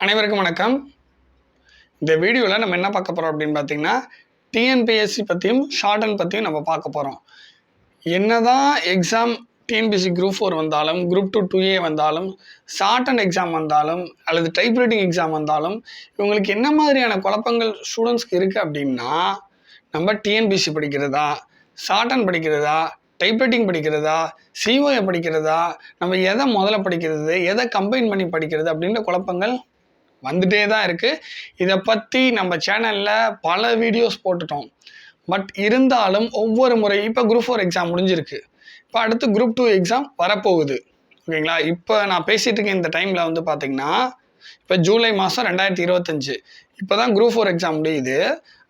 அனைவருக்கும் வணக்கம். இந்த வீடியோவில் நம்ம என்ன பார்க்க போகிறோம் அப்படின்னு பார்த்தீங்கன்னா, டிஎன்பிஎஸ்சி பற்றியும் ஷார்ட் பற்றியும் நம்ம பார்க்க போகிறோம். என்னதான் எக்ஸாம் டிஎன்பிஎஸ்சி குரூப் 4 வந்தாலும், குரூப் 2 2A வந்தாலும், ஷார்ட் எக்ஸாம் வந்தாலும், அல்லது டைப் ரைட்டிங் எக்ஸாம் வந்தாலும், இவங்களுக்கு என்ன மாதிரியான குழப்பங்கள் ஸ்டூடெண்ட்ஸ்க்கு இருக்குது அப்படின்னா, நம்ம டிஎன்பிஎஸ்சி படிக்கிறதா, ஷார்ட் படிக்கிறதா, டைப் ரைட்டிங் படிக்கிறதா, சிஓஏ படிக்கிறதா, நம்ம எதை முதல்ல படிக்கிறது, எதை கம்பைன் பண்ணி படிக்கிறது அப்படின்ற குழப்பங்கள் வந்துட்டே தான் இருக்குது. இதை பற்றி நம்ம சேனலில் பல வீடியோஸ் போட்டுட்டோம். பட் இருந்தாலும் ஒவ்வொரு முறை இப்போ குரூப் 4 எக்ஸாம் முடிஞ்சிருக்கு. இப்போ அடுத்து குரூப் 2 எக்ஸாம் வரப்போகுது. ஓகேங்களா? இப்போ நான் பேசிகிட்டு இருக்க இந்த டைமில் வந்து பார்த்திங்கன்னா, இப்போ ஜூலை மாதம் 2025 இப்போ தான் குரூப் 4 எக்ஸாம் முடியுது.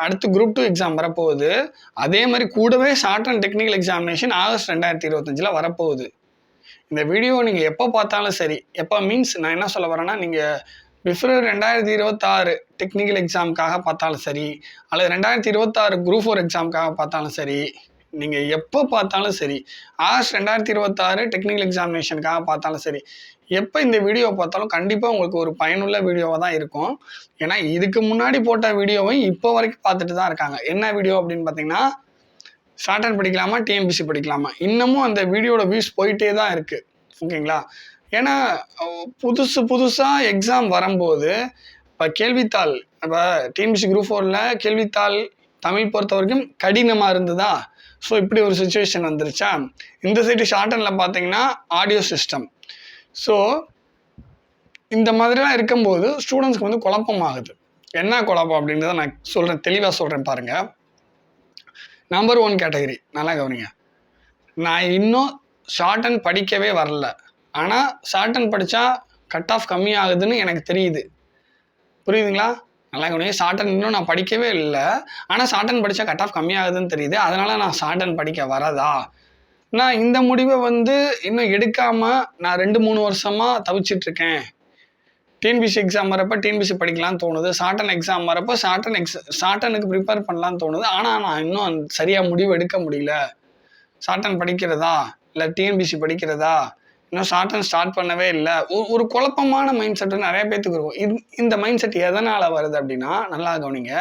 அடுத்து குரூப் 2 எக்ஸாம் வரப்போகுது. அதே மாதிரி கூடவே short and technical examination August 2025 வரப்போகுது. இந்த வீடியோ நீங்கள் எப்போ பார்த்தாலும் சரி, எப்போ மீன்ஸ் நான் என்ன சொல்ல வரேன்னா, நீங்கள் பிப்ரவரி 2026 டெக்னிக்கல் எக்ஸாமுக்காக பார்த்தாலும் சரி, அல்லது 2026 குரூப் 4 எக்ஸாமுக்காக பார்த்தாலும் சரி, நீங்கள் எப்போ பார்த்தாலும் சரி, ஆகஸ்ட் 2026 டெக்னிக்கல் எக்ஸாமினேஷனுக்காக பார்த்தாலும் சரி, எப்போ இந்த வீடியோ பார்த்தாலும் கண்டிப்பாக உங்களுக்கு ஒரு பயனுள்ள வீடியோவாக தான் இருக்கும். ஏன்னா இதுக்கு முன்னாடி போட்ட வீடியோவை இப்போ வரைக்கும் பார்த்துட்டு தான் இருக்காங்க. என்ன வீடியோ அப்படின்னு பார்த்தீங்கன்னா, ஷார்ட் படிக்கலாமா, டிஎன்பிஎஸ்சி படிக்கலாமா, இன்னமும் அந்த வீடியோட வியூஸ் போயிட்டே தான் இருக்குது. ஓகேங்களா? ஏன்னா புதுசாக எக்ஸாம் வரும்போது இப்போ கேள்வித்தாள், இப்போ டிஎன்பிஎஸ்சி குரூப் 4ல் கேள்வித்தாள் தமிழ் பொறுத்த வரைக்கும் கடினமாக இருந்ததா. ஸோ இப்படி ஒரு சுச்சுவேஷன் வந்துருச்சா. இந்த சைடு ஷார்ட் பார்த்தீங்கன்னா ஆடியோ சிஸ்டம். ஸோ இந்த மாதிரிலாம் இருக்கும்போது ஸ்டூடெண்ட்ஸ்க்கு வந்து குழப்பமாகுது. என்ன குழப்பம் அப்படின்றத நான் சொல்கிறேன், தெளிவாக சொல்கிறேன் பாருங்கள். நம்பர் 1 கேட்டகரி நல்லா கவனிங்க. நான் இன்னும் ஷார்ட் படிக்கவே வரல, ஆனால் ஷார்ட் படித்தா கட் ஆஃப் கம்மியாகுதுன்னு எனக்கு தெரியுது. புரியுதுங்களா? நல்லா கவனிங்க. ஷார்ட் இன்னும் நான் படிக்கவே இல்லை, ஆனால் ஷார்ட் படித்தா கட் ஆஃப் கம்மியாகுதுன்னு தெரியுது. அதனால் நான் ஷார்ட் படிக்க வரதா? நான் இந்த முடிவை வந்து இன்னும் எடுக்காமல் நான் 2-3 வருஷமாக தவிச்சிட்ருக்கேன். டிஎன்பிஎஸ்சி எக்ஸாம் வரப்போ டிஎன்பிஎஸ்சி படிக்கலான்னு தோணுது, ஷார்ட் எக்ஸாம் வரப்போ ஷார்ட் ப்ரிப்பேர் பண்ணலான்னு தோணுது. ஆனால் நான் இன்னும் சரியாக முடிவு எடுக்க முடியல. ஷார்ட் படிக்கிறதா இல்லை டிஎன்பிஎஸ்சி படிக்கிறதா, இன்னும் ஷார்ட் ஸ்டார்ட் பண்ணவே இல்லை. ஒரு குழப்பமான மைண்ட் செட்டு நிறைய பேத்துக்கு இருக்கும். இந்த மைண்ட் செட் எதனால் வருது அப்படின்னா, நல்லா கவனிங்க.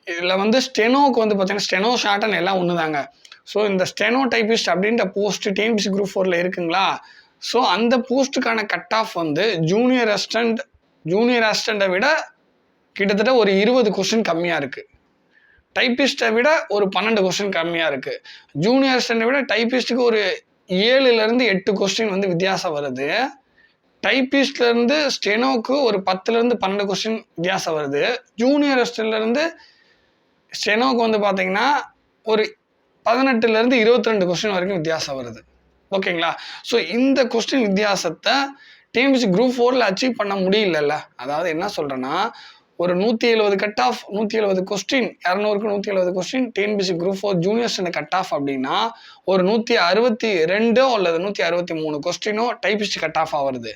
இதில் வந்து ஸ்டெனோவுக்கு வந்து பார்த்தீங்கன்னா ஸ்டெனோ ஷார்ட் எல்லாம் ஒன்று தாங்க. ஸோ இந்த ஸ்டெனோ டைபிஸ்ட் அப்படின்ற போஸ்ட் டிஎன்பிஎஸ்சி குரூப் 4ல் இருக்குங்களா. ஸோ அந்த போஸ்ட்டுக்கான கட் ஆஃப் வந்து ஜூனியர் அசிஸ்டண்ட்டை விட கிட்டத்தட்ட ஒரு 20 கொஸ்டின் கம்மியாக இருக்குது. டைப்பிஸ்ட்டை விட ஒரு 12 கொஸ்டின் கம்மியாக இருக்குது. ஜூனியர் அசிஸ்டண்ட்டை விட டைப்பிஸ்ட்டுக்கு ஒரு 7லேருந்து 8 கொஸ்டின் வந்து வித்தியாசம் வருது. டைப்பிஸ்ட்லேருந்து ஸ்டெனோக்கு ஒரு 10லேருந்து 12 கொஸ்டின் வித்தியாசம் வருது. ஜூனியர் அசிஸ்டண்ட்லேருந்து ஸ்டெனோக்கு வந்து பார்த்தீங்கன்னா ஒரு 18லேருந்து 22 கொஸ்டின் வரைக்கும் வித்தியாசம் வருது. ஓகேங்களா? ஸோ இந்த கொஸ்டின் வித்தியாசத்தை டிஎன்பிஎஸ்சி குரூப் 4ல் அச்சீவ் பண்ண முடியலல்ல. அதாவது என்ன சொல்கிறேன்னா, ஒரு 170 கட் ஆஃப், 170 கொஸ்டின், 200க்கு 170 question TNPSC group 4 junior standard cut off அப்படின்னா, ஒரு 162 அல்லது 163 கொஸ்டினோ டைப்பிஸ்ட் கட் ஆஃப் ஆகுது.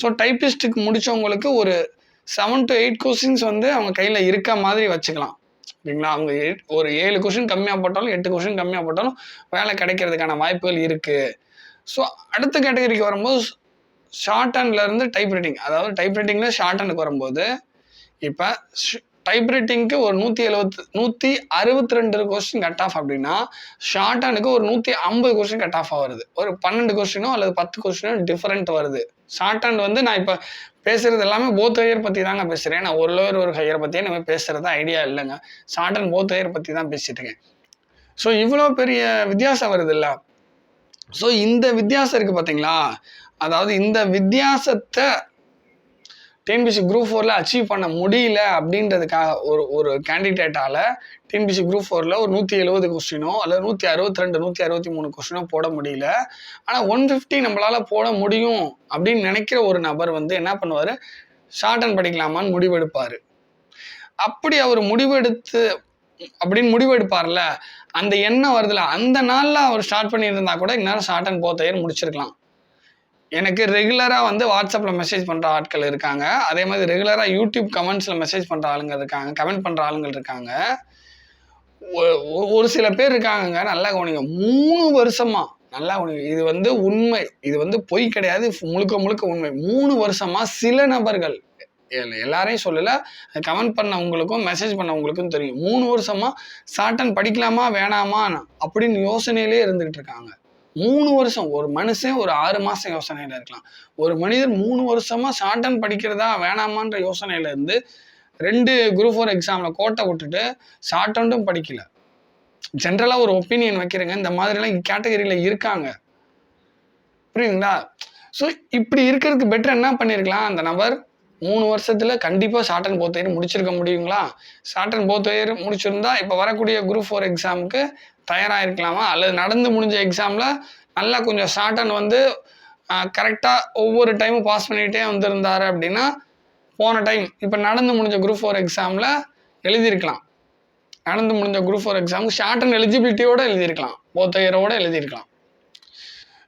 ஸோ டைப்பிஸ்ட்டுக்கு முடித்தவங்களுக்கு ஒரு 7 to 8 கொஸ்டின்ஸ் வந்து அவங்க கையில் இருக்க மாதிரி வச்சுக்கலாம். ஓகேங்களா? அவங்க ஒரு 7 கொஸ்டின் கம்மியாக போட்டாலும் 8 கொஸ்டின் கம்மியாக போட்டாலும் வேலை கிடைக்கிறதுக்கான வாய்ப்புகள் இருக்குது. ஸோ அடுத்த கேட்டகரிக்கு வரும்போது ஷார்ட் டைப் ரைட்டிங், அதாவது டைப் ரைட்டிங்கில் ஷார்ட் வரும்போது, இப்போ டைப் ரைட்டிங்க்கு ஒரு 162 கொஸ்டின் கட் ஆஃப் அப்படின்னா, ஷார்ட் ஒரு 150 கொஸ்டின் கட் ஆஃப் வருது. ஒரு 12 கொஸ்டினோ அல்லது 10 கொஸ்டினோ டிஃப்ரெண்ட் வருது. ஷார்ட் வந்து நான் இப்போ பேசுகிறது எல்லாமே போத் ஹையர் பற்றி தாங்க பேசுகிறேன். நான் ஒரு லோயர் ஒரு ஹையர் பற்றியே நம்ம பேசுகிறது ஐடியா இல்லைங்க. ஷார்ட் போத் ஹையர் பற்றி தான் பேசிகிட்டு இருக்கேன். ஸோ இவ்வளோ பெரிய வித்தியாசம் வருது இல்லை. ஸோ இந்த வித்தியாசம் இருக்குது பார்த்தீங்களா. அதாவது இந்த வித்தியாசத்தை டிஎன்பிஎஸ்சி குரூப் 4ல் அச்சீவ் பண்ண முடியல அப்படின்றதுக்காக ஒரு கேண்டிடேட்டால் டிஎன்பிஎஸ்சி குரூப் 4ல் ஒரு 170 கொஸ்டினோ அல்லது 162 163 கொஸ்டினோ போட முடியல. ஆனால் 150 நம்மளால் போட முடியும் அப்படின்னு நினைக்கிற ஒரு நபர் வந்து என்ன பண்ணுவார், ஷார்ட் படிக்கலாமான்னு முடிவெடுப்பார். அப்படி அவர் முடிவெடுப்பார்ல, அந்த எண்ணம் வருதுல, அந்த நாளில் அவர் ஸ்டார்ட் பண்ணியிருந்தா கூட இந்நேரம் ஷார்ட் போத் ஹையர் முடிச்சிருக்கலாம். எனக்கு ரெகுலராக வந்து வாட்ஸ்அப்பில் மெசேஜ் பண்ணுற ஆட்கள் இருக்காங்க. அதே மாதிரி ரெகுலராக யூடியூப் கமெண்ட்ஸில் மெசேஜ் பண்ணுற ஆளுங்க இருக்காங்க, கமெண்ட் பண்ணுற ஆளுங்கள் இருக்காங்க. ஒரு சில பேர் இருக்காங்கங்க, நல்லா கவனிங்க. 3 வருஷமாக நல்லா இது வந்து உண்மை, இது வந்து பொய் கிடையாது, முழுக்க முழுக்க உண்மை. 3 வருஷமா சில நபர்கள் எல்லாரையும் சொல்லலை, கமெண்ட் பண்ணவங்களுக்கும் மெசேஜ் பண்ணவங்களுக்கும் தெரியும். 3 வருஷமாக ஷார்ட் அண்ட் படிக்கலாமா வேணாமா அப்படின்னு யோசனையிலே இருந்துகிட்டு இருக்காங்க. 3 வருஷம். ஒரு மனுஷன் ஒரு 6 மாதம் யோசனையில் இருக்கலாம். ஒரு மனிதர் 3 வருஷமாக ஷார்ட் அண்ட் படிக்கிறதா வேணாமான்ற யோசனையில இருந்து 2 குரூப் 4 எக்ஸாமில் கோட்டை விட்டுட்டு ஷார்ட் அண்டும் படிக்கல. ஜென்ரலாக ஒரு ஒப்பீனியன் வைக்கிறேங்க, இந்த மாதிரிலாம் கேட்டகரியில் இருக்காங்க. புரியுதுங்களா? ஸோ இப்படி இருக்கிறதுக்கு பெட்டர் என்ன பண்ணியிருக்கலாம், அந்த நபர் 3 வருஷத்தில் கண்டிப்பாக ஷார்ட் அண்ட் போத் இயர் முடிச்சிருக்க முடியுங்களா? ஷார்ட் அண்ட் போத் இயர் முடிச்சிருந்தா இப்போ வரக்கூடிய குரூப் 4 எக்ஸாமுக்கு தயாராகிருக்கலாமா? அல்லது நடந்து முடிஞ்ச எக்ஸாமில் நல்லா கொஞ்சம் ஷார்ட் அண்ட் வந்து கரெக்டாக ஒவ்வொரு டைமும் பாஸ் பண்ணிகிட்டே வந்திருந்தாரு அப்படின்னா போன டைம் இப்போ நடந்து முடிஞ்ச குரூப் 4 எக்ஸாமில் எழுதியிருக்கலாம். நடந்து முடிஞ்ச குரூப் 4 எக்ஸாமுக்கு ஷார்ட் அண்ட் எலிஜிபிலிட்டியோடு எழுதியிருக்கலாம், போத் இயரோடு எழுதியிருக்கலாம்.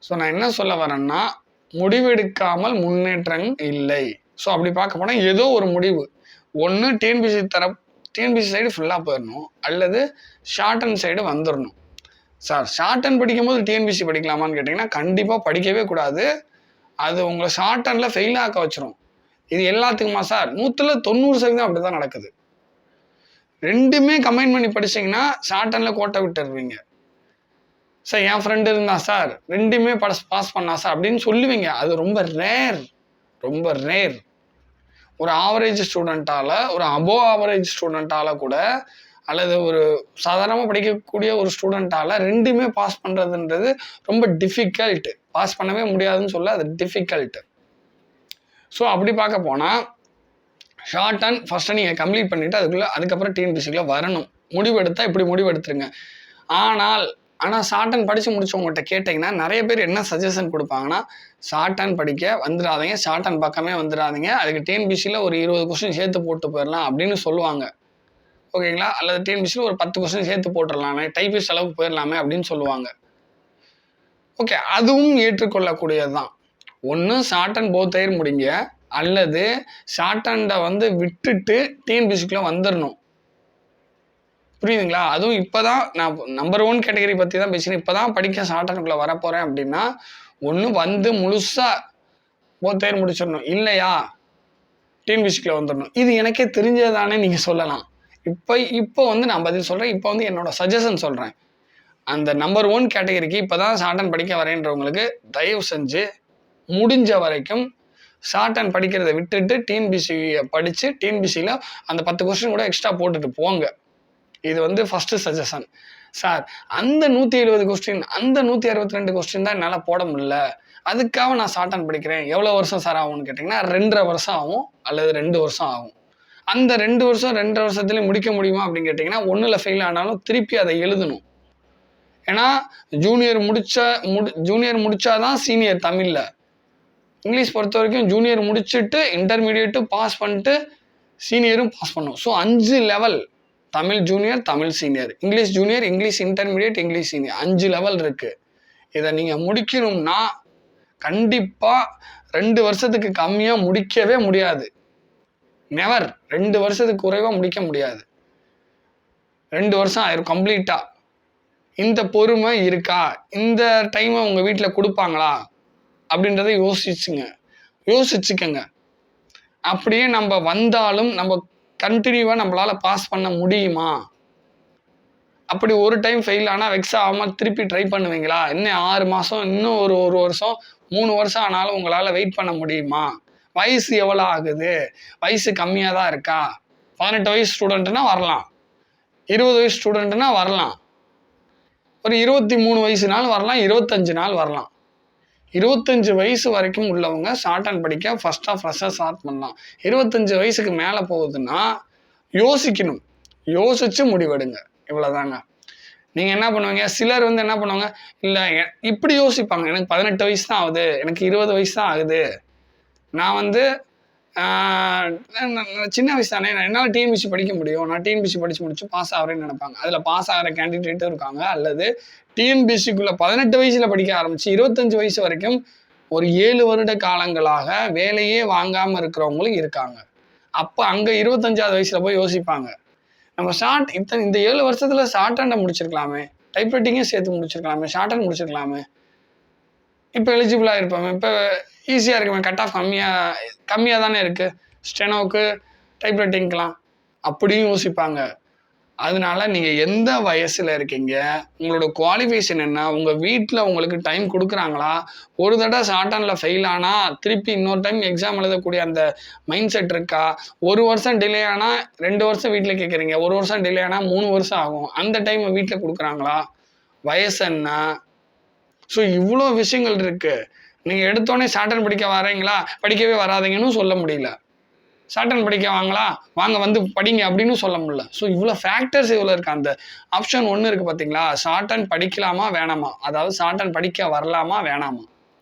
ஸோ நான் என்ன சொல்ல வரேன்னா, முடிவெடுக்காமல் முன்னேற்றம் இல்லை. ஸோ அப்படி பார்க்க போனால் ஏதோ ஒரு முடிவு, ஒன்று டிஎன்பிசி சைடு ஃபுல்லாக போயிடணும், அல்லது ஷார்ட் அண்ட் சைடு வந்துடணும். சார் ஷார்ட் அண்ட் படிக்கும்போது டிஎன்பிசி படிக்கலாமான்னு கேட்டிங்கன்னா கண்டிப்பாக படிக்கவே கூடாது. அது உங்களை ஷார்ட் அண்டில் ஃபெயில் ஆக்க வச்சிரும். இது எல்லாத்துக்குமா சார்? 100% அப்படி தான் நடக்குது. ரெண்டுமே கம்பைன் பண்ணி படிச்சிங்கன்னா ஷார்ட் அண்டில் கோட்டை விட்டுருவீங்க. சார் என் ஃப்ரெண்டு இருந்தா சார், ரெண்டுமே பாஸ் பண்ணா சார் அப்படின்னு சொல்லுவீங்க. அது ரொம்ப ரேர். ஒரு ஆவரேஜ் ஸ்டூடெண்ட்டால், ஒரு அபோவ் ஆவரேஜ் ஸ்டூடெண்ட்டால் கூட, அல்லது ஒரு சாதாரணமாக படிக்கக்கூடிய ஒரு ஸ்டூடெண்ட்டால் ரெண்டுமே பாஸ் பண்ணுறதுன்றது ரொம்ப டிஃபிகல்ட். பாஸ் பண்ணவே முடியாதுன்னு சொல்ல, அது டிஃபிகல்ட். ஸோ அப்படி பார்க்க போனால் ஷார்ட் அண்ட் ஃபஸ்ட்டு நீங்கள் கம்ப்ளீட் பண்ணிவிட்டு அதுக்கப்புறம் டிஎன்பிசிக்குள்ளே வரணும். முடிவெடுத்தால் இப்படி முடிவெடுத்துருங்க. ஆனால் ஷார்ட் அண்ட் படித்து முடிச்சவங்ககிட்ட கேட்டிங்கன்னா நிறைய பேர் என்ன சஜஷன் கொடுப்பாங்கன்னா, ஷார்ட் அண்ட் படிக்க வந்துடாதீங்க, ஷார்ட் அண்ட் பக்கமே வந்துடாதீங்க, அதுக்கு டிஎன்பிசியில் ஒரு 20 கொஸ்டின் சேர்த்து போட்டு போயிடலாம் அப்படின்னு சொல்லுவாங்க. ஓகேங்களா? அல்லது டிஎன்பிசியில் ஒரு 10 கொஸ்டின் சேர்த்து போட்டுடலாமே, டைப்பிஸ்ட் அளவுக்கு போயிடலாமே அப்படின்னு சொல்லுவாங்க. ஓகே, அதுவும் ஏற்றுக்கொள்ளக்கூடியது தான். ஒன்று ஷார்ட் அண்ட் போத் இயர் முடிங்க, அல்லது ஷார்ட் அண்டை வந்து விட்டுட்டு டிஎன்பிசிக்குள்ளே வந்துடணும். புரியுதுங்களா? அதுவும் இப்போ தான் நான் நம்பர் 1 கேட்டகரி பற்றி தான் பேசுகிறேன். இப்போ தான் படிக்க ஷார்ட் அண்டுக்குள்ளே வரப்போகிறேன் அப்படின்னா, ஒன்று வந்து முழுசாக போத் இயர் முடிச்சிடணும், இல்லையா டிஎன்பிசிக்குள்ளே வந்துடணும். இது எனக்கே தெரிஞ்சதானே நீங்கள் சொல்லலாம். இப்போ வந்து நான் பதில் சொல்கிறேன். இப்போ வந்து என்னோட சஜஷன் சொல்கிறேன். அந்த நம்பர் 1 கேட்டகரிக்கு இப்போ தான் ஷார்ட் அண்ட் படிக்க வரேன்றவங்களுக்கு தயவு செஞ்சு முடிஞ்ச வரைக்கும் ஷார்ட் அண்ட் படிக்கிறத விட்டுட்டு டிஎன்பிசியை படித்து டிஎன்பிசியில் அந்த 10 கொஸ்டின் கூட எக்ஸ்ட்ரா போட்டுட்டு போங்க. இது வந்து ஃபஸ்ட்டு சஜஷன். சார் அந்த 170 கொஸ்டின், அந்த 162 கொஸ்டின் தான் என்னால் போட முடியல, அதுக்காக நான் ஷார்ட் அண்ட் படிக்கிறேன், எவ்வளோ வருஷம் சார் ஆகும்னு கேட்டிங்கன்னா 2.5 வருஷம் ஆகும், அல்லது 2 வருஷம் ஆகும். அந்த 2 வருஷம் 2.5 வருஷத்துலேயும் முடிக்க முடியுமா அப்படின்னு கேட்டிங்கன்னா, ஒன்றில் ஃபெயில் ஆனாலும் திருப்பி அதை எழுதணும். ஏன்னா ஜூனியர் முடிச்சாதான் சீனியர் தமிழில். இங்கிலீஷ் பொறுத்த வரைக்கும் ஜூனியர் முடிச்சுட்டு இன்டர்மீடியேட்டும் பாஸ் பண்ணிட்டு சீனியரும் பாஸ் பண்ணும். So 5 level, Tamil junior, Tamil senior, English junior, English intermediate, English senior, 5 level இருக்குது. இதை நீங்கள் முடிக்கணும்னா கண்டிப்பாக 2 வருஷத்துக்கு கம்மியாக முடிக்கவே முடியாது. நெவர். 2 வருஷத்துக்கு குறைவாக முடிக்க முடியாது. 2 வருஷம் ஆயிரும் கம்ப்ளீட்டாக. இந்த பொறுமை இருக்கா, இந்த டைமை உங்கள் வீட்டில் கொடுப்பாங்களா அப்படின்றத யோசிச்சுக்கங்க. அப்படியே நம்ம வந்தாலும் நம்ம கண்டினியூவாக நம்மளால் பாஸ் பண்ண முடியுமா? அப்படி ஒரு டைம் ஃபெயில் ஆனால் வெக்ஸ் ஆகாமல் திருப்பி ட்ரை பண்ணுவீங்களா? இன்னும் 6 மாதம், இன்னும் ஒரு வருஷம், 3 வருஷம் ஆனாலும் உங்களால் வெயிட் பண்ண முடியுமா? வயசு எவ்வளோ ஆகுது? வயசு கம்மியாக தான் இருக்கா? 18 வயசு ஸ்டூடெண்ட்டுனா வரலாம், 20 வயசு ஸ்டூடெண்ட்டுனா வரலாம், ஒரு 23 வயசு நாள் வரலாம், 25 நாள் வரலாம். 25 வயசு வரைக்கும் உள்ளவங்க ஷார்ட் அண்ட் படிக்க ஃபஸ்ட்டாக ஃப்ரெஷ்ஷாக ஸ்டார்ட் பண்ணலாம். 25 வயசுக்கு மேலே போகுதுன்னா யோசிக்கணும், யோசித்து முடிவெடுங்க. இவ்வளோதாங்க. நீங்கள் என்ன பண்ணுவீங்க, சிலர் வந்து என்ன பண்ணுவாங்க, இல்லை இப்படி யோசிப்பாங்க, எனக்கு 18 வயசு தான் ஆகுது, எனக்கு 20 வயசு தான் ஆகுது, நான் வந்து சின்ன வயசு தானே, என்னால் டிஎன்பிசி படிக்க முடியும், நான் டிஎன்பிசி படித்து முடிச்சு பாஸ் ஆகிறேன்னு நினைப்பாங்க. அதில் பாஸ் ஆகிற கேண்டிடேட்டும் இருக்காங்க. அல்லது டிஎன்பிசிக்குள்ளே 18 வயசில் படிக்க ஆரம்பித்து 25 வயசு வரைக்கும் ஒரு 7 வருட காலங்களாக வேலையே வாங்காமல் இருக்கிறவங்களும் இருக்காங்க. அப்போ அங்கே 25ஆவது வயசில் போய் யோசிப்பாங்க, நம்ம இந்த 7 வருஷத்தில் ஷார்ட் ஹேண்டை முடிச்சிருக்கலாமே, டைப்ரைட்டிங்கே சேர்த்து முடிச்சிருக்கலாமே, ஷார்ட் ஹேண்ட் முடிச்சிருக்கலாமே, இப்போ எலிஜிபிளாக இருப்போமே, இப்போ ஈஸியாக இருக்குமே, கட் ஆஃப் கம்மியாக தானே இருக்குது, ஸ்டெனோவுக்கு டைப்ரைட்டிங்க்கலாம் அப்படியும் யோசிப்பாங்க. அதனால நீங்கள் எந்த வயசில் இருக்கீங்க, உங்களோட குவாலிஃபிகேஷன் என்ன, உங்கள் வீட்டில் உங்களுக்கு டைம் கொடுக்குறாங்களா, ஒரு தடவை ஷார்ட் ஃபெயில் ஆனால் திருப்பி இன்னொரு டைம் எக்ஸாம் எழுதக்கூடிய அந்த மைண்ட் செட் இருக்கா, 1 வருஷம் டிலே ஆனால் 2 வருஷம் வீட்டில் கேட்குறீங்க, 1 வருஷம் டிலே ஆனால் 3 வருஷம் ஆகும், அந்த டைம் வீட்டில் கொடுக்குறாங்களா, வயசு என்ன? ஸோ இவ்வளோ விஷயங்கள் இருக்குது. நீங்கள் எடுத்தோடனே ஷார்ட் படிக்க வரீங்களா, படிக்கவே வராதீங்கன்னு சொல்ல முடியல. ஷார்ட் படிக்க வாங்க வந்து படிங்க அப்படின்னு சொல்ல முடியல. ஸோ இவ்வளோ ஃபேக்டர்ஸ் இவ்வளோ இருக்குது. அந்த ஆப்ஷன் 1 இருக்குது பார்த்தீங்களா, ஷார்ட் படிக்கலாமா வேணாமா, அதாவது ஷார்ட் படிக்க வரலாமா வேணாமா,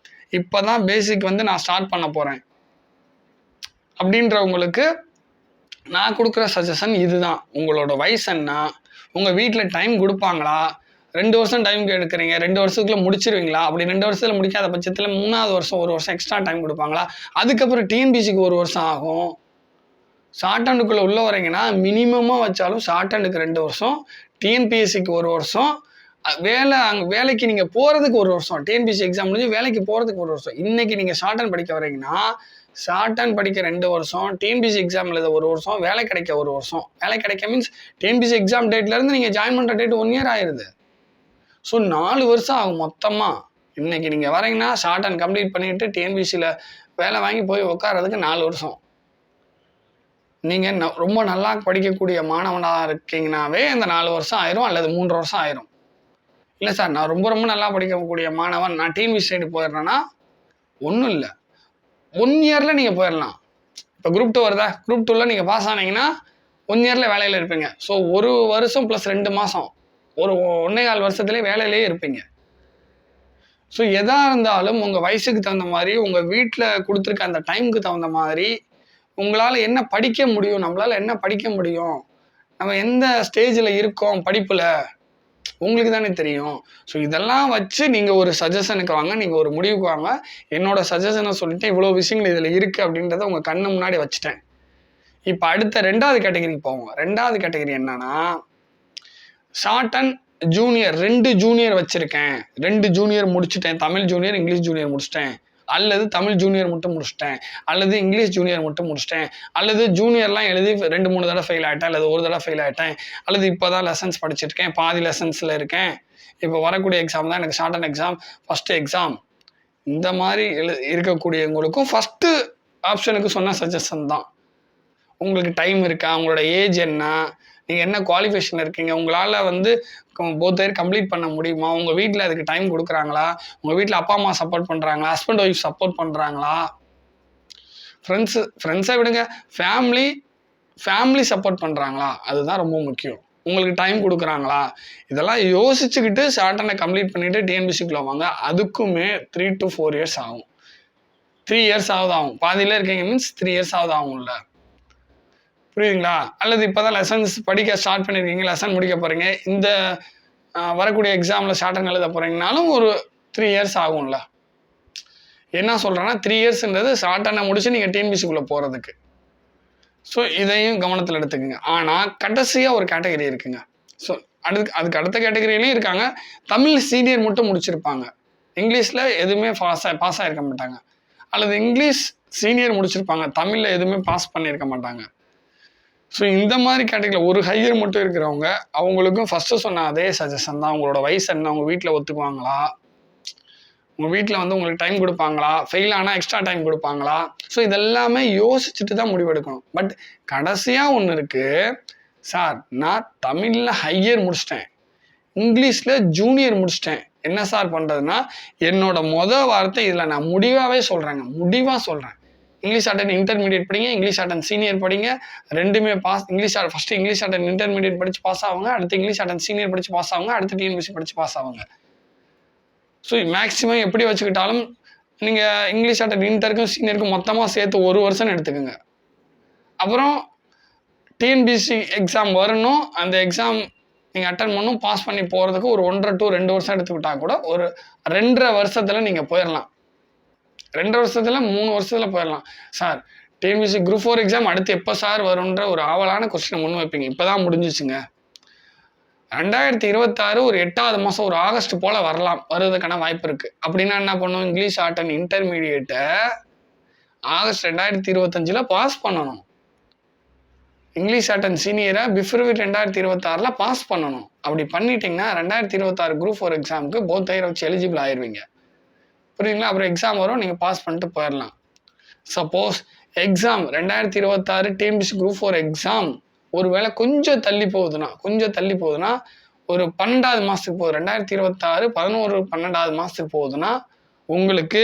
இப்போ தான் பேசிக் வந்து நான் ஸ்டார்ட் பண்ண போகிறேன் அப்படின்றவங்களுக்கு நான் கொடுக்குற சஜஷன் இதுதான். உங்களோட வயசு என்ன, உங்கள் வீட்டில் டைம் கொடுப்பாங்களா, 2 வருஷம் டைம் எடுக்கிறீங்க, 2 வருஷத்துக்குள்ள முடிச்சிருவீங்களா, அப்படி 2 வருஷத்தில் முடிக்காத பட்சத்தில் 3ஆவது வருஷம் 1 வருஷம் எக்ஸ்ட்ரா டைம் கொடுப்பாங்களா, அதுக்கப்புறம் டிஎன்பிசிக்கு 1 வருஷம் ஆகும். ஷார்ட் ஹேண்டுக்குள்ளே உள்ள வரீங்கன்னா மினிமமாக வச்சாலும் ஷார்ட் ஹேண்டுக்கு 2 வருஷம், டிஎன்பிஎஸ்சிக்கு 1 வருஷம், வேலைக்கு நீங்கள் போகிறதுக்கு 1 வருஷம், டிஎன்பிஎஸ்சி எக்ஸாம் முடிஞ்சு வேலைக்கு போகிறதுக்கு 1 வருஷம். இன்றைக்கி நீங்கள் ஷார்ட் ஹேண்ட் படிக்க வரீங்கன்னா ஷார்ட் ஹேண்ட் படிக்க 2 வருஷம், டிஎன்பிஎஸ்சி எக்ஸாம் எழுத 1 வருஷம், வேலை கிடைக்க 1 வருஷம். வேலை கிடைக்க மீன்ஸ் டிஎன்பிஎஸ்சி எக்ஸாம் டேட்லேருந்து நீங்கள் ஜாயின் பண்ணுற டேட் 1 இயர் ஆயிடுது. ஸோ 4 வருஷம் ஆகும் மொத்தமாக. இன்றைக்கி நீங்கள் வரீங்கன்னா ஷார்ட் ஹேண்ட் கம்ப்ளீட் பண்ணிவிட்டு டிஎன்பிஎஸ்சியில் வேலை வாங்கி போய் உட்காரதுக்கு 4 வருஷம். நீங்கள் ரொம்ப நல்லா படிக்கக்கூடிய மாணவனாக இருக்கீங்கன்னாவே இந்த 4 வருஷம் ஆயிரும், அல்லது 3 வருஷம் ஆயிரும். இல்லை சார் நான் ரொம்ப ரொம்ப நல்லா படிக்கக்கூடிய மாணவன், நான் டிஎன்பிஎஸ்சி சைடு போயிடுறேன்னா ஒன்றும் இல்லை, 1 இயரில் நீங்கள் போயிடலாம். இப்போ குரூப் 2 வருதா, குரூப் 2ல் நீங்கள் பாஸ் ஆனீங்கன்னா 1 இயரில் வேலையில் இருப்பீங்க. ஸோ 1 வருஷம் ப்ளஸ் 2 மாதம், ஒரு 1.25 வருஷத்துலேயே வேலையிலே இருப்பீங்க. ஸோ எதாக இருந்தாலும் உங்கள் வயசுக்கு தகுந்த மாதிரி, உங்கள் வீட்டில் கொடுத்துருக்க அந்த டைமுக்கு தகுந்த மாதிரி உங்களால் என்ன படிக்க முடியும், நம்மளால் என்ன படிக்க முடியும், நம்ம எந்த ஸ்டேஜில் இருக்கோம் படிப்பில் உங்களுக்கு தானே தெரியும். ஸோ இதெல்லாம் வச்சு நீங்கள் ஒரு சஜஷனுக்கு வாங்க, நீங்கள் ஒரு முடிவுக்கு வாங்க. என்னோட சஜஷனை சொல்லிட்டு இவ்வளோ விஷயங்கள் இதில் இருக்குது அப்படின்றத உங்கள் கண்ணு முன்னாடி வச்சுட்டேன். இப்போ அடுத்த 2வது கேட்டகரிக்கு போவோம். 2வது கேட்டகரி என்னன்னா, ஷார்ட் அண்ட் ஜூனியர், 2 ஜூனியர் வச்சுருக்கேன், 2 ஜூனியர் முடிச்சுட்டேன், தமிழ் ஜூனியர் இங்கிலீஷ் ஜூனியர் முடிச்சிட்டேன், அல்லது தமிழ் ஜூனியர் மட்டும் முடிச்சிட்டேன், அல்லது இங்கிலீஷ் ஜூனியர் மட்டும் முடிச்சிட்டேன், அல்லது ஜூனியர்லாம் எழுதி 2-3 தடவை ஃபெயில் ஆகிட்டேன், அல்லது 1 தடவை ஃபெயில் ஆகிட்டேன், அல்லது இப்போ தான் லெசன்ஸ் படிச்சிருக்கேன், பாதி லெசன்ஸில் இருக்கேன், இப்போ வரக்கூடிய எக்ஸாம் தான் எனக்கு short and exam, first exam. இந்த மாதிரி இருக்கக்கூடியவங்களுக்கும் ஃபஸ்ட்டு ஆப்ஷனுக்கு சொன்ன சஜஷன் தான். உங்களுக்கு டைம் இருக்கா, உங்களோட ஏஜ் என்ன, நீங்கள் என்ன குவாலிஃபிகேஷன் இருக்கீங்க, உங்களால் வந்து போத் இயர் கம்ப்ளீட் பண்ண முடியுமா, உங்கள் வீட்டில் அதுக்கு டைம் கொடுக்குறாங்களா, உங்கள் வீட்டில் அப்பா அம்மா சப்போர்ட் பண்ணுறாங்களா, ஹஸ்பண்ட் ஒய்ஃப் சப்போர்ட் பண்ணுறாங்களா, ஃப்ரெண்ட்ஸை விடுங்க, ஃபேமிலி சப்போர்ட் பண்ணுறாங்களா, அதுதான் ரொம்ப முக்கியம். உங்களுக்கு டைம் கொடுக்குறாங்களா, இதெல்லாம் யோசிச்சுக்கிட்டு ஷார்ட் ஹேண்டை கம்ப்ளீட் பண்ணிவிட்டு டிஎன்பிசிக்குள்ளே வாங்க. அதுக்குமே 3 to 4 இயர்ஸ் ஆகும். 3 இயர்ஸ் ஆகும். பாதியில் இருக்கீங்க மீன்ஸ் 3 இயர்ஸ் ஆகும்ல, புரியுதுங்களா? அல்லது இப்போ தான் லெசன்ஸ் படிக்க ஸ்டார்ட் பண்ணியிருக்கீங்க, லெசன் முடிக்க போகிறீங்க, இந்த வரக்கூடிய எக்ஸாமில் ஷார்ட் ஹேண்ட் எழுத போகிறீங்கனாலும் ஒரு 3 இயர்ஸ் ஆகும்ல. என்ன சொல்கிறேன்னா 3 இயர்ஸ்ன்றது ஷார்ட் ஹேண்டை முடிச்சு நீங்கள் டிஎன்பிசிக்குள்ளே போகிறதுக்கு. ஸோ இதையும் கவனத்தில் எடுத்துக்கோங்க. ஆனால் கடைசியாக ஒரு கேட்டகரி இருக்குங்க. ஸோ அதுக்கு அடுத்த கேட்டகரியிலையும் இருக்காங்க. தமிழ் சீனியர் மட்டும் முடிச்சிருப்பாங்க, இங்கிலீஷில் எதுவுமே பாஸ் ஆகிருக்க மாட்டாங்க, அல்லது இங்கிலீஷ் சீனியர் முடிச்சிருப்பாங்க, தமிழில் எதுவுமே பாஸ் பண்ணியிருக்க மாட்டாங்க. ஸோ இந்த மாதிரி கேட்டகரியில் ஒரு ஹையர் மட்டும் இருக்கிறவங்க, அவங்களுக்கும் ஃபஸ்ட்டு சொன்ன அதே சஜஷன் தான். உங்களோட வயசு என்ன, உங்கள் வீட்டில் ஒத்துக்குவாங்களா, உங்கள் வீட்டில் வந்து உங்களுக்கு டைம் கொடுப்பாங்களா, ஃபெயில் ஆனால் எக்ஸ்ட்ரா டைம் கொடுப்பாங்களா, ஸோ இதெல்லாமே யோசிச்சுட்டு தான் முடிவெடுக்கணும். பட் கடைசியாக ஒன்று இருக்குது, சார் நான் தமிழில் ஹையர் முடிச்சிட்டேன், இங்கிலீஷில் ஜூனியர் முடிச்சிட்டேன், என்ன சார் பண்ணுறதுன்னா, என்னோட வார்த்தை இதில் நான் முடிவாகவே சொல்கிறேன். இங்கிலீஷ் அட்டன் இன்டர்மீடியட் படிங்க, இங்கிலீஷ் அட்டன் சீனியர் படிங்க, 2மே பாஸ். ஃபஸ்ட்டு இங்கிலீஷ் அட்டன் இன்டர்மீடியட் படித்து பாஸ் ஆகுங்க, அடுத்து இங்கிலீஷ் அட்டன் சீனியர் படித்து பாஸ் ஆகுங்க, அடுத்து டிஎன்பிசி படித்து பாஸ் ஆகுங்க. ஸோ மேக்ஸிமம் எப்படி வச்சுக்கிட்டாலும் நீங்கள் இங்கிலீஷ் அட்டன் இன்டருக்கும் சீனியருக்கும் மொத்தமாக சேர்த்து 1 வருஷம் எடுத்துக்கோங்க. அப்புறம் டிஎன்பிசி எக்ஸாம் வரணும், அந்த எக்ஸாம் நீங்கள் அட்டன் பண்ணணும், பாஸ் பண்ணி போகிறதுக்கு ஒரு 1.5 to 2 வருஷம் எடுத்துக்கிட்டால் கூட ஒரு 2.5 வருஷத்தில் நீங்கள் போயிடலாம். 2 வருஷத்தில் 3 வருஷத்தில் போயிடலாம். சார் டிஎன்பிசி குரூப் 4 எக்ஸாம் அடுத்து எப்போ சார் வரும்ன்ற ஒரு ஆவலான கொஸ்டினை முன் வைப்பீங்க. இப்போ தான் முடிஞ்சிச்சுங்க. 2026 ஒரு 8வது மாதம் ஒரு ஆகஸ்ட் போல் வருவதற்கான வாய்ப்பு இருக்குது. அப்படின்னா என்ன பண்ணும், இங்கிலீஷ் அட்டன் இன்டர்மீடியேட்டை ஆகஸ்ட் 2025 பாஸ் பண்ணணும். இங்கிலீஷ் ஷார்ட் அண்ட் சீனியரை பிப்ரவரி 2026 பாஸ் பண்ணணும். அப்படி பண்ணிட்டீங்கன்னா 2026 குரூப் 4 எக்ஸாமுக்கு போத் இயர் வச்சு எலிஜிபிள் ஆயிடுவீங்க. புரியுதுங்களா? அப்புறம் எக்ஸாம் வரும், நீங்கள் பாஸ் பண்ணிட்டு போயிடலாம். Suppose exam 2026 TNPSC group 4 exam ஒருவேளை கொஞ்சம் தள்ளி போகுதுன்னா ஒரு 12வது மாதத்துக்கு போகுது, 2026 11-12வது மாதத்துக்கு போகுதுன்னா உங்களுக்கு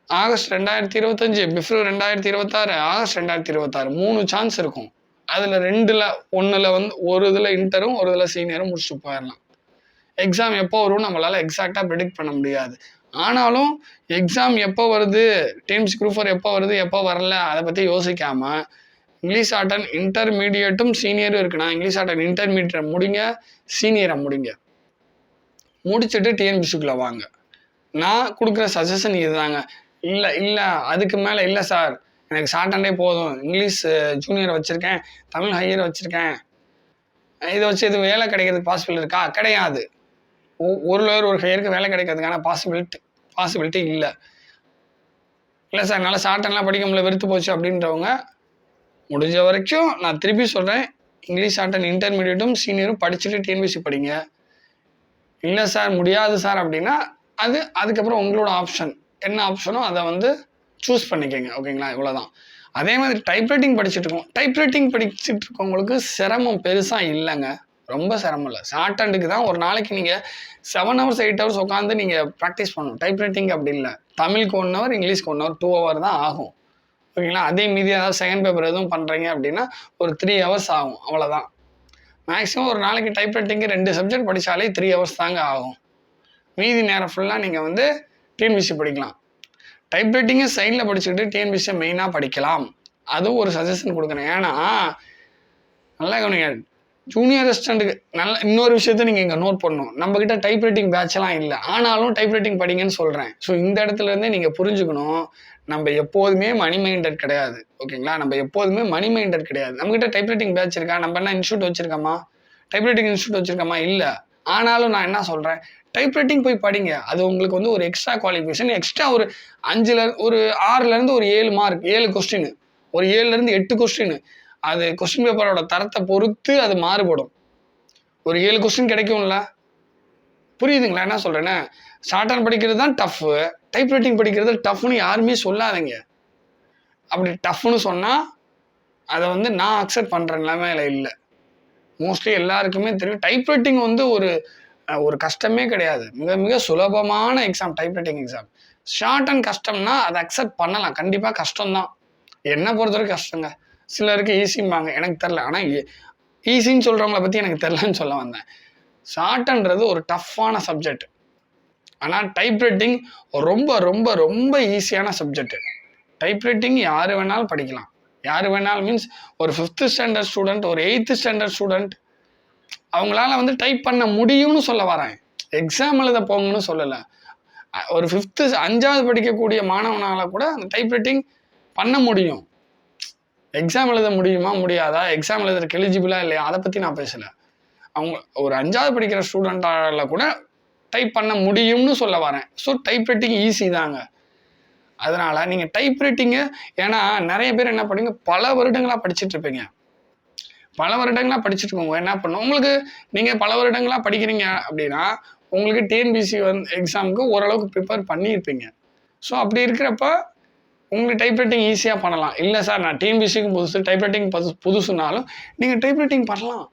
ஆகஸ்ட் 2025, பிப்ரவரி 2026, ஆகஸ்ட் 2026 3 சான்ஸ் இருக்கும். அதில் 2ல் 1ல் வந்து ஒரு இதில் இன்டரும் ஒரு இதில் சீனியரும் முடிச்சுட்டு போயிடலாம். எக்ஸாம் எப்போ வரும்னு நம்மளால் எக்ஸாக்டாக ப்ரெடிக்ட் பண்ண முடியாது. ஆனாலும் எக்ஸாம் எப்போ வருது, டிஎன்பிஎஸ்சி குரூப் 4 எப்போ வருது எப்போ வரல அதை பற்றி யோசிக்காமல் இங்கிலீஷ் ஷார்ட் அண்ட் இன்டர்மீடியட்டும் சீனியரும் இருக்குன்னா இங்கிலீஷ் ஷார்ட் அண்ட் இன்டர்மீடியட்டை முடிங்க, சீனியரை முடிங்க. முடிச்சுட்டு டிஎன்பிஎஸ்சிக்குள்ளே வாங்க. நான் கொடுக்குற சஜஷன் இதுதாங்க. இல்லை அதுக்கு மேலே இல்லை சார், எனக்கு ஷார்ட் அண்டே போதும், இங்கிலீஷ் ஜூனியர் வச்சுருக்கேன், தமிழ் ஹையர் வச்சுருக்கேன், இதை வச்சு இது வேலை கிடைக்கிறதுக்கு பாசிபிள் இருக்கா? கிடையாது. ஒரு லோயர் ஒரு ஹையருக்கு வேலை கிடைக்கிறதுக்கான பாசிபிலிட்டி இல்லை சார், என்னால் ஷார்ட் அண்ட்லாம் படிக்க முடியல, வெறுத்து போச்சு அப்படின்றவங்க முடிஞ்ச வரைக்கும் நான் திருப்பி சொல்கிறேன், இங்கிலீஷ் ஷார்ட் அண்ட் இன்டர்மீடியட்டும் சீனியரும் படிச்சுட்டு டிஎன்பிஎஸ்சி படிங்க. இல்லை சார் முடியாது சார் அப்படின்னா அதுக்கப்புறம் உங்களோட ஆப்ஷன் என்ன ஆப்ஷனோ அதை வந்து சூஸ் பண்ணிக்கோங்க. ஓகேங்களா? இவ்வளோதான். அதே மாதிரி டைப்ரைட்டிங் படிச்சுட்டு இருக்கவங்களுக்கு சிரமம் பெருசாக இல்லைங்க, ரொம்ப சிரமம் இல்லை. ஷார்ட் ஹேண்டுக்கு தான் ஒரு நாளைக்கு நீங்கள் 7 hours 8 hours உட்காந்து நீங்கள் ப்ராக்டிஸ் பண்ணணும். டைப்ரைட்டிங் அப்படி இல்லை, தமிழுக்கு 1 hour, இங்கிலீஷ்க்கு 1 hour, 2 hour தான் ஆகும். ஓகேங்களா? அதே மீதி ஏதாவது செகண்ட் பேப்பர் எதுவும் பண்ணுறீங்க அப்படின்னா ஒரு 3 hours ஆகும், அவ்வளோதான். மேக்ஸிமம் ஒரு நாளைக்கு டைப்ரைட்டிங்கு 2 சப்ஜெக்ட் படித்தாலே 3 hours தாங்க ஆகும். மீதி நேரம் ஃபுல்லாக நீங்கள் வந்து டிஎன்பிஎஸ்சி படிக்கலாம். டைப்ரைட்டிங்கை சைடில் படிச்சுக்கிட்டு டிஎன்பிஎஸ்சியை மெயினாக படிக்கலாம். அதுவும் ஒரு சஜஷன் கொடுக்குறேன். ஏன்னா நல்லா கவனிங்க, ஜூனியர் அசிஸ்டண்ட்டுக்கு இன்னொரு விஷயத்த நீங்கள் இங்கே நோட் பண்ணணும். நம்மக்கிட்ட டைப்ரைட்டிங் பேட்ச்லாம் இல்லை, ஆனாலும் டைப்ரைட்டிங் படிங்கன்னு சொல்கிறேன். ஸோ இந்த இடத்துலேருந்தே நீங்கள் புரிஞ்சுக்கணும், நம்ம எப்போதுமே மணி மைண்டட் கிடையாது. ஓகேங்களா? நம்மக்கிட்ட டைப்ரைட்டிங் பேட்ச் இருக்கா? நம்ம என்ன இன்ஸ்டியூட் வச்சுருக்கோமா? டைப்ரைட்டிங் இன்ஸ்டியூட் வச்சுருக்கோமா? இல்லை. ஆனாலும் நான் என்ன சொல்கிறேன், டைப்ரைட்டிங் போய் படிங்க. அது உங்களுக்கு வந்து ஒரு எக்ஸ்ட்ரா குவாலிஃபிகேஷன், எக்ஸ்ட்ரா ஒரு 6லேருந்து ஒரு 7 மார்க், 7 கொஸ்டின், ஒரு 7லேருந்து 8 கொஸ்டின். அது கொஸ்டின் பேப்பரோட தரத்தை பொறுத்து அது மாறுபடும். ஒரு 7 கொஸ்டின் கிடைக்கும்ல, புரியுதுங்களா என்ன சொல்கிறேன்னு? ஷார்ட் ஹேண்ட் படிக்கிறது தான் டஃப்பு, டைப்ரைட்டிங் படிக்கிறது டஃப்னு யாருமே சொல்லாதீங்க. அப்படி டஃப்னு சொன்னால் அதை வந்து நான் அக்செப்ட் பண்ணுற நிலைமையில இல்லை. மோஸ்ட்லி எல்லாருக்குமே தெரியும் டைப்ரைட்டிங் வந்து ஒரு கஷ்டமே கிடையாது, மிக மிக சுலபமான exam typewriting exam. Short and கஷ்டம்னா அதை அக்செப்ட் பண்ணலாம், கண்டிப்பாக கஷ்டம்தான். என்னை பொறுத்தவரைக்கும் கஷ்டங்க. சிலருக்கு ஈஸிம்பாங்க, எனக்கு தெரில. ஆனால் ஈஸின்னு சொல்கிறவங்கள பற்றி எனக்கு தெரிலன்னு சொல்ல வந்தேன். ஷார்ட்ன்றது ஒரு டஃப்பான சப்ஜெக்ட், ஆனால் டைப்ரைட்டிங் ரொம்ப ரொம்ப ரொம்ப ஈஸியான சப்ஜெக்ட். டைப்ரைட்டிங் யார் வேணாலும் படிக்கலாம். யார் வேணாலும் மீன்ஸ் ஒரு 5th ஸ்டாண்டர்ட் ஸ்டூடெண்ட், ஒரு 8th ஸ்டாண்டர்ட் ஸ்டூடெண்ட், அவங்களால வந்து டைப் பண்ண முடியும்னு சொல்ல வரேன். எக்ஸாம் எழுத போங்கன்னு சொல்லலை. ஒரு 5th படிக்கக்கூடிய மாணவனால் கூட அந்த டைப்ரைட்டிங் பண்ண முடியும். எக்ஸாம் எழுத முடியுமா முடியாதா, எக்ஸாம் எழுதுறதுக்கு எலிஜிபிளா இல்லையா, அதை பற்றி நான் பேசலை. அவங்க ஒரு 5th படிக்கிற ஸ்டூடெண்ட்டால கூட டைப் பண்ண முடியும்னு சொல்ல வரேன். ஸோ டைப்ரைட்டிங் ஈஸி தாங்க. அதனால் நீங்கள் டைப்ரைட்டிங்கு, ஏன்னா நிறைய பேர் என்ன பண்ணுவீங்க, பல வருடங்களாக படிச்சுட்டு இருப்பீங்க. என்ன பண்ணும், உங்களுக்கு நீங்கள் பல வருடங்களாக படிக்கிறீங்க அப்படின்னா உங்களுக்கு டிஎன்பிஎஸ்சி எக்ஸாமுக்கு ஓரளவுக்கு ப்ரிப்பேர் பண்ணியிருப்பீங்க. ஸோ அப்படி இருக்கிறப்ப உங்களுக்கு டைப்ரைட்டிங் ஈஸியாக பண்ணலாம். இல்லை சார் நான் டிஎன்பிஎஸ்சிக்கு புதுசு, டைப்ரைட்டிங் புதுசுனாலும் நீங்கள் டைப்ரைட்டிங் பண்ணலாம்.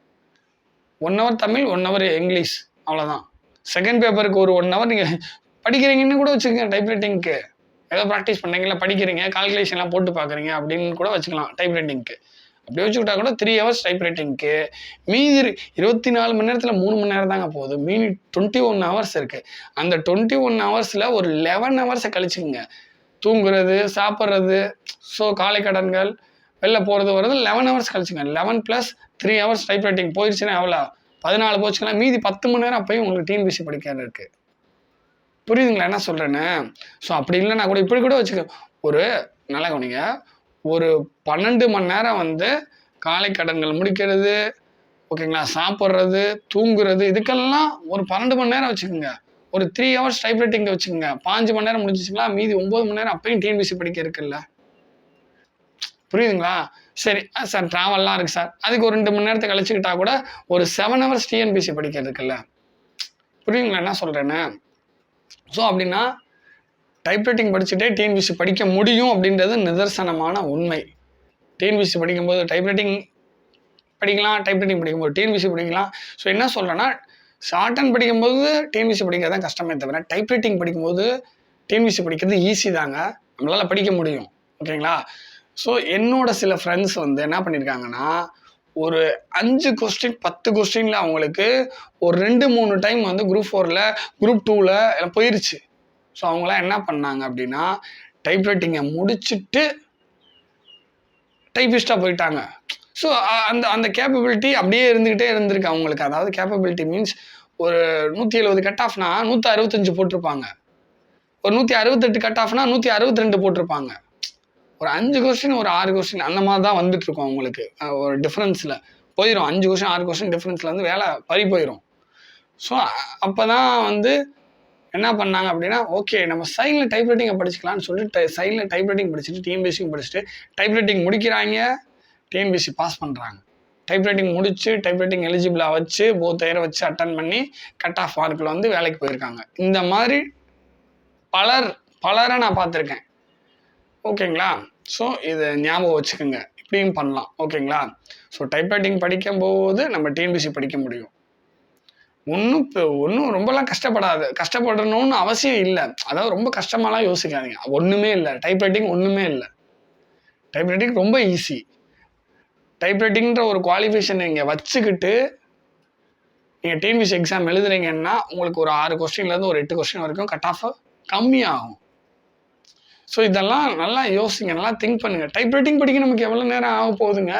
1 hour தமிழ், 1 hour இங்கிலீஷ், அவ்வளோதான். செகண்ட் பேப்பருக்கு ஒரு 1 hour நீங்கள் படிக்கிறீங்கன்னு கூட வச்சுக்கோங்க. டைப்ரைட்டிங்க்கு ஏதோ ப்ராக்டிஸ் பண்ணுறீங்களா, படிக்கிறீங்க, கால்குலேஷன்லாம் போட்டு பார்க்குறீங்க அப்படின்னு கூட வச்சுக்கலாம் டைப்ரைட்டிங்க்கு. அப்படி வச்சுக்கிட்டா கூட 3 hours டைப்ரைட்டிங்க்கு. மீதி 24 மணி நேரத்தில் 3 மணி நேரம் தாங்க போகுது. மீதி 21 hours இருக்குது. அந்த 21 hours ஒரு 11 hours கழிச்சுக்குங்க. தூங்குறது, சாப்பிட்றது, ஸோ காலை கடன்கள், வெளில போகிறது வர்றது 11 hours கழிச்சுங்க. 11 + 3 hours டைப்ரைட்டிங் போயிடுச்சுன்னா எவ்வளோ, 14 போச்சுக்கலாம். மீதி 10 மணி நேரம் அப்பயும் உங்களுக்கு டிஎன்பிஎஸ்சி படிக்க இருக்குது. புரியுதுங்களா என்ன சொல்கிறேன்னு? ஸோ அப்படி இல்லைன்னா கூட இப்படி கூட வச்சுக்க, ஒரு நல்லா கவனிங்க, ஒரு 12 மணி நேரம் வந்து காலை கடன்கள் முடிக்கிறது, ஓகேங்களா, சாப்பிட்றது, தூங்குறது, இதுக்கெல்லாம் ஒரு 12 மணி நேரம் வச்சுக்கோங்க. ஒரு 3 ஹவர்ஸ் டைப்ரைட்டிங் வச்சுக்கோங்க. 5 மணி நேரம் முடிஞ்சிச்சுங்களா, மீதி 9 மணி நேரம் அப்பயும் டிஎன்பிஎஸ்சி படிக்க இருக்குல்ல. புரியுதுங்களா? சரி சார் ட்ராவல்லாம் இருக்குது சார். அதுக்கு ஒரு 2 மணி நேரத்தை கழிச்சுக்கிட்டா கூட ஒரு 7 ஹவர்ஸ் டிஎன்பிஎஸ்சி படிக்க இருக்குல்ல. புரியுதுங்களா என்ன சொல்கிறேன்னு? ஸோ அப்படின்னா டைப்ரைட்டிங் படிச்சுட்டே டிஎன்பிஎஸ்சி படிக்க முடியும் அப்படின்றது நிதர்சனமான உண்மை. டிஎன்பிஎஸ்சி படிக்கும்போது டைப்ரைட்டிங் படிக்கலாம், டைப்ரைட்டிங் படிக்கும்போது டிஎன்பிஎஸ்சி படிக்கலாம். ஸோ என்ன சொல்கிறேன்னா, ஷார்ட் ஹேண்ட் படிக்கும்போது டிஎன்பிஎஸ்சி படிக்கிறது தான் கஷ்டமே தவிர, டைப்ரைட்டிங் படிக்கும்போது டிஎன்பிஎஸ்சி படிக்கிறது ஈஸி தாங்க. நம்மளால் படிக்க முடியும். ஓகேங்களா? ஸோ என்னோட சில ஃப்ரெண்ட்ஸ் வந்து என்ன பண்ணியிருக்காங்கன்னா, ஒரு 5 கொஸ்டின் 10 கொஸ்டினில் அவங்களுக்கு ஒரு 2-3 டைம் வந்து குரூப் 4ல் குரூப் 2ல் போயிருச்சு. ஸோ அவங்களாம் என்ன பண்ணாங்க அப்படின்னா, டைப்ரைட்டிங்கை முடிச்சுட்டு டைப்பிஸ்டாக போயிட்டாங்க. ஸோ அந்த கேப்பபிலிட்டி அப்படியே இருந்துக்கிட்டே இருந்திருக்கு அவங்களுக்கு. அதாவது கேப்பபிலிட்டி மீன்ஸ் ஒரு 170 கட் ஆஃப்னா 165 போட்டிருப்பாங்க. ஒரு 168 கட் ஆஃப்னா 162 போட்டிருப்பாங்க. ஒரு 5 கொஸ்டின் ஒரு 6 கொஸ்டின் அந்த மாதிரி தான் வந்துட்டுருக்கோம் அவங்களுக்கு. ஒரு டிஃப்ரென்ஸில் போயிடும். 5 கொஸ்டின் 6 கொஸ்டின் டிஃப்ரென்ஸில் வந்து வேலை பறி போயிடும். ஸோ அப்போ தான் வந்து என்ன பண்ணாங்க அப்படின்னா, ஓகே நம்ம சைடில் டைப்ரைட்டிங்கை படிச்சுக்கலான்னு சொல்லிட்டு சைடில் டைப்ரைட்டிங் படிச்சுட்டு டிஎன்பிஎஸ்சியும் படிச்சுட்டு டைப்ரைட்டிங் முடிக்கிறாங்க, டிஎன்பிஎஸ்சி பாஸ் பண்ணுறாங்க. டைப்ரைட்டிங் முடிச்சு டைப்ரைட்டிங் எலிஜிபிளாக வச்சு போத் இயரை வச்சு அட்டன் பண்ணி கட் ஆஃப் மார்க்கில் வந்து வேலைக்கு போயிருக்காங்க. இந்த மாதிரி பலரை நான் பார்த்துருக்கேன். ஓகேங்களா? ஸோ இதை ஞாபகம் வச்சுக்கோங்க. இப்படியும் பண்ணலாம். ஓகேங்களா? ஸோ டைப்ரைட்டிங் படிக்கும்போது நம்ம டிஎன்பிஎஸ்சி படிக்க முடியும். ஒன்றும் ரொம்பலாம் கஷ்டப்படணும்னு அவசியம் இல்லை. அதாவது ரொம்ப கஷ்டமாலாம் யோசிக்காதீங்க. ஒன்றுமே இல்லை. டைப்ரைட்டிங் ஒன்றுமே இல்லை. டைப்ரைட்டிங் ரொம்ப ஈஸி. டைப்ரைட்டிங்கிற ஒரு குவாலிஃபிகேஷன் நீங்கள் வச்சுக்கிட்டு நீங்கள் டிஎன்பிஎஸ்சி எக்ஸாம் எழுதுறீங்கன்னா உங்களுக்கு ஒரு 6 கொஸ்டின்லேருந்து ஒரு 8 கொஸ்டின் வரைக்கும் கட் ஆஃப் கம்மியாகும். ஸோ இதெல்லாம் நல்லா யோசிங்க, நல்லா திங்க் பண்ணுங்கள். டைப்ரைட்டிங் படிக்க நமக்கு எவ்வளோ நேரம் ஆக போகுதுங்க?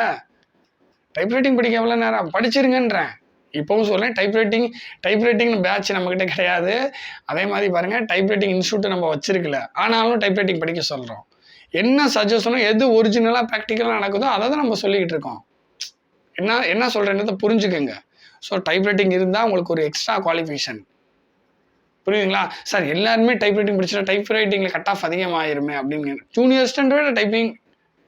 டைப்ரைட்டிங் படிக்க எவ்வளோ நேரம் படிச்சிருங்கன்றேன். இப்போவும் சொல்கிறேன், டைப்ரைட்டிங் பேட்ச் நம்மக்கிட்ட கிடையாது. அதே மாதிரி பாருங்கள், டைப்ரைட்டிங் இன்ஸ்டியூட் நம்ம வச்சிருக்கல. ஆனாலும் டைப்ரைட்டிங் படிக்க சொல்கிறோம். என்ன சஜஷனோ எது ஒரிஜினலாக ப்ராக்டிக்கலாக நடக்குதோ அதை தான் நம்ம சொல்லிக்கிட்டு இருக்கோம். என்ன சொல்கிறேன்றதை புரிஞ்சுக்கோங்க. ஸோ டைப்ரைட்டிங் இருந்தால் உங்களுக்கு ஒரு எக்ஸ்ட்ரா குவாலிஃபிகேஷன். புரியுதுங்களா? சார் எல்லாருமே டைப்ரைட்டிங் படிச்சுட்டா டைப்ரைட்டிங்கில் கட் ஆஃப் அதிகமாகிருமே அப்படின்னு. ஜூனியர் ஸ்டாண்டர்டோட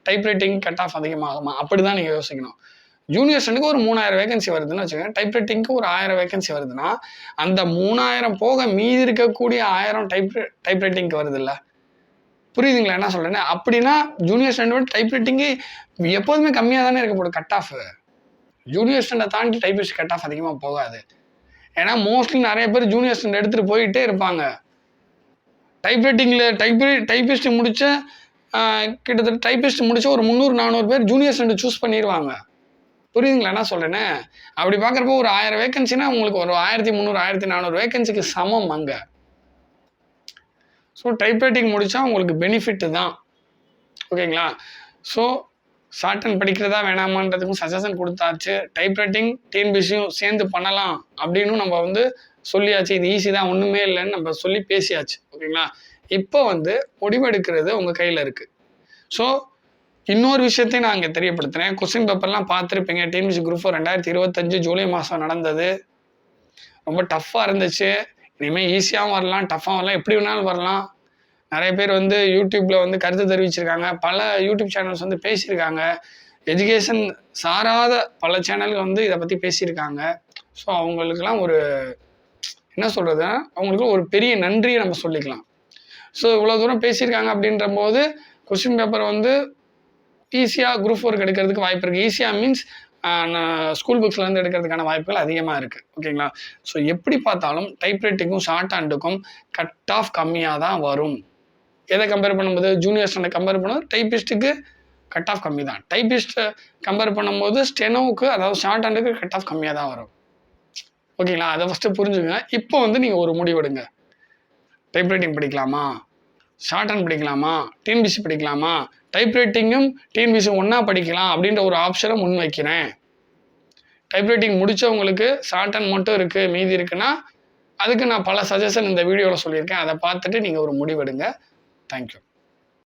டைப்ரைட்டிங் கட் ஆஃப் அதிகமாகுமா? அப்படி தான் நீங்கள் யோசிக்கணும். ஜூனியர் ஸ்டாண்டுக்கு ஒரு 3000 வேகன்சி வருதுன்னு வச்சுக்கோங்க. டைப்ரைட்டிங்க்கு ஒரு 1000 வேகன்சி வருதுன்னா அந்த 3000 போக மீதி இருக்கக்கூடிய 1000 டைப்ரைட்டிங்க்கு வருது இல்லை? புரியுதுங்களா என்ன சொல்கிறேன்னு? அப்படின்னா ஜூனியர் ஸ்டாண்டர்ட் டைப்ரைட்டிங்கு எப்போதுமே கம்மியாக தானே இருக்க போகுது கட் ஆஃப். ஜூனியர் ஸ்டாண்டர்ட் தாண்டி டைப்பிஸ்ட் கட் ஆஃப் அதிகமாக போகாது. ஏன்னா மோஸ்ட்லி நிறைய பேர் ஜூனியர் ஸ்டாண்டர்ட் எடுத்துகிட்டு போயிட்டே இருப்பாங்க. டைப்பிஸ்ட் முடித்த கிட்டத்தட்ட டைப்பிஸ்ட் முடித்த ஒரு 300-400 பேர் ஜூனியர் ஸ்டாண்டர்ட் சூஸ் பண்ணிடுவாங்க. புரியுதுங்களா என்ன சொல்கிறேன்னு? அப்படி பார்க்குறப்போ ஒரு 1000 வேகன்சினா உங்களுக்கு ஒரு 1300-1400 வேகன்சிக்கு சமம் அங்கே. ஸோ டைப்ரைட்டிங் முடித்தா உங்களுக்கு பெனிஃபிட்டு தான். ஓகேங்களா? ஸோ ஷார்ட் ஹேண்ட் படிக்கிறதா வேணாமான்றதுக்கும் சஜஷன் கொடுத்தாச்சு. டைப்ரைட்டிங் டிஎன்பிஎஸ்சியும் சேர்ந்து பண்ணலாம் அப்படின்னு நம்ம வந்து சொல்லியாச்சு. இது ஈஸி தான், ஒன்றுமே இல்லைன்னு நம்ம சொல்லி பேசியாச்சு. ஓகேங்களா? இப்போ வந்து முடிவெடுக்கிறது உங்கள் கையில் இருக்குது. ஸோ இன்னொரு விஷயத்தையும் நான் இங்கே தெரியப்படுத்துகிறேன். கொஸ்டின் பேப்பர்லாம் பார்த்துருப்பீங்க. டிஎன்பிஎஸ்சி குரூப் 4 2025 ஜூலை மாதம் நடந்தது. ரொம்ப டஃப்பாக இருந்துச்சு. இனிமேல் ஈஸியாகவும் வரலாம், டஃப்பாகவும் வரலாம், எப்படி வேணாலும் வரலாம். நிறைய பேர் வந்து யூடியூப்பில் வந்து கருத்து தெரிவிச்சிருக்காங்க. பல யூடியூப் சேனல்ஸ் வந்து பேசியிருக்காங்க. எஜுகேஷன் சாராத பல சேனல்கள் வந்து இதை பற்றி பேசியிருக்காங்க. ஸோ அவங்களுக்கெல்லாம் ஒரு என்ன சொல்கிறதுன்னா, அவங்களுக்கு ஒரு பெரிய நன்றியை நம்ம சொல்லிக்கலாம். ஸோ இவ்வளோ தூரம் பேசியிருக்காங்க அப்படின்ற போது கொஸ்டின் பேப்பர் வந்து ஈஸியாக குரூப் 4 எடுக்கிறதுக்கு வாய்ப்பு இருக்குது. ஈஸியாக மீன்ஸ் ஸ்கூல் புக்ஸ்லேருந்து எடுக்கிறதுக்கான வாய்ப்புகள் அதிகமாக இருக்குது. ஓகேங்களா? ஸோ எப்படி பார்த்தாலும் டைப்ரைட்டிங்கும் ஷார்ட் ஹேண்டுக்கும் கட் ஆஃப் கம்மியாக தான் வரும். எதை கம்பேர் பண்ணும்போது ஜூனியர் ஸ்டாண்டர்ட் கம்பேர் பண்ணும்போது டைப்பிஸ்ட்டுக்கு கட் ஆஃப் கம்மி தான். டைப்பிஸ்ட்டை கம்பேர் பண்ணும்போது ஸ்டெனோவுக்கு அதாவது ஷார்ட் ஹேண்டுக்கு கட் ஆஃப் கம்மியாக தான் வரும். ஓகேங்களா? அதை ஃபஸ்ட்டு புரிஞ்சுங்க. இப்போ வந்து நீங்கள் ஒரு முடிவெடுங்க. டைப்ரைட்டிங் படிக்கலாமா, ஷார்ட் ஹேண்ட் படிக்கலாமா, டிஎன்பிஎஸ்சி படிக்கலாமா, டைப்ரைட்டிங்கும் டிஎன்பிஎஸ்சியும் ஒன்றா படிக்கலாம் அப்படின்ற ஒரு ஆப்ஷனை முன்வைக்கிறேன். டைப்ரைட்டிங் முடித்தவங்களுக்கு ஷார்ட் ஹேண்ட் மட்டும் இருக்குது, மீதி இருக்குன்னா அதுக்கு நான் பல சஜஷன் இந்த வீடியோவில் சொல்லியிருக்கேன். அதை பார்த்துட்டு நீங்கள் ஒரு முடிவெடுங்க. தேங்க்யூ.